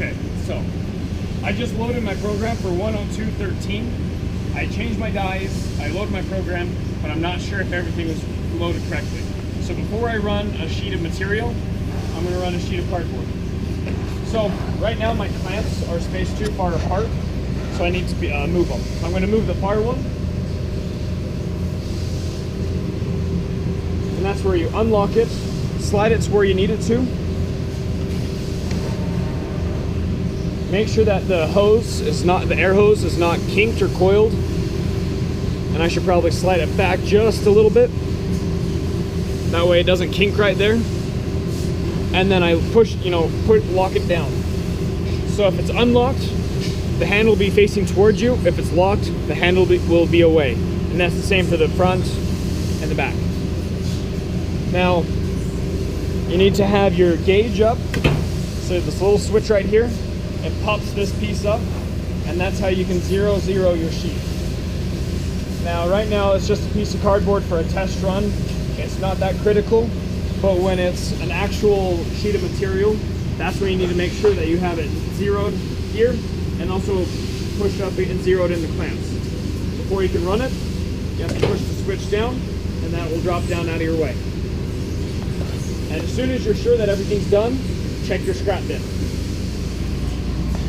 Okay, so I just loaded my program for 102.13. I changed my dies, I loaded my program, but I'm not sure if everything was loaded correctly. So before I run a sheet of material, I'm going to run a sheet of cardboard. So right now my clamps are spaced too far apart, so I need to move them. So I'm going to move the far one, and that's where you unlock it, slide it to where you need it to. Make sure that the hose is not, the air hose is not kinked or coiled. And I should probably slide it back just a little bit. That way it doesn't kink right there. And then I push, lock it down. So if it's unlocked, the hand will be facing towards you. If it's locked, the hand will be away. And that's the same for the front and the back. Now, you need to have your gauge up. So this little switch right here, it pops this piece up, and that's how you can 0-0 your sheet. Now, right now, it's just a piece of cardboard for a test run. It's not that critical, but when it's an actual sheet of material, that's when you need to make sure that you have it zeroed here, and also pushed up and zeroed in the clamps. Before you can run it, you have to push the switch down, and that will drop down out of your way. And as soon as you're sure that everything's done, check your scrap bin.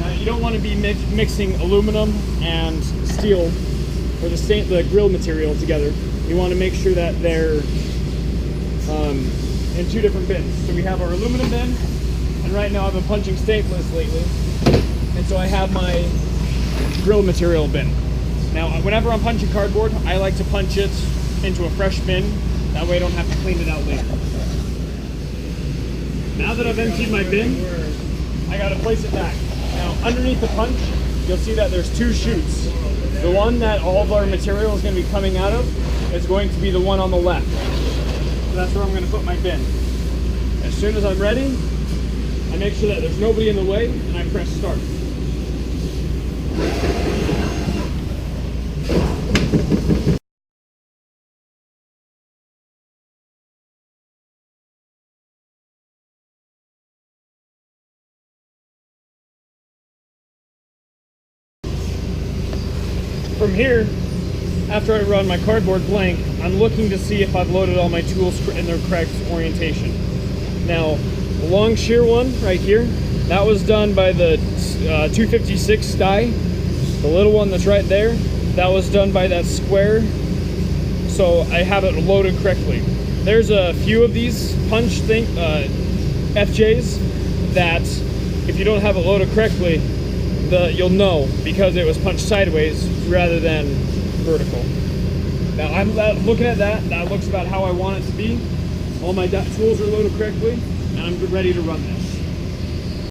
Now, you don't want to be mixing aluminum and steel or the grill material together. You want to make sure that they're in two different bins. So we have our aluminum bin, and right now I've been punching stainless lately, and so I have my grill material bin. Now, whenever I'm punching cardboard, I like to punch it into a fresh bin. That way I don't have to clean it out later. Now that I've emptied my bin, I gotta place it back. Now, underneath the punch, you'll see that there's two chutes. The one that all of our material is going to be coming out of is going to be the one on the left. So that's where I'm going to put my bin. As soon as I'm ready, I make sure that there's nobody in the way, and I press start. From here, after I run my cardboard blank, I'm looking to see if I've loaded all my tools in their correct orientation. Now, the long shear one right here, that was done by the 256 die. The little one that's right there, that was done by that square. So I have it loaded correctly. There's a few of these punch FJs that if you don't have it loaded correctly, you'll know because it was punched sideways rather than vertical. Now I'm looking at that looks about how I want it to be. All my tools are loaded correctly, and I'm ready to run this.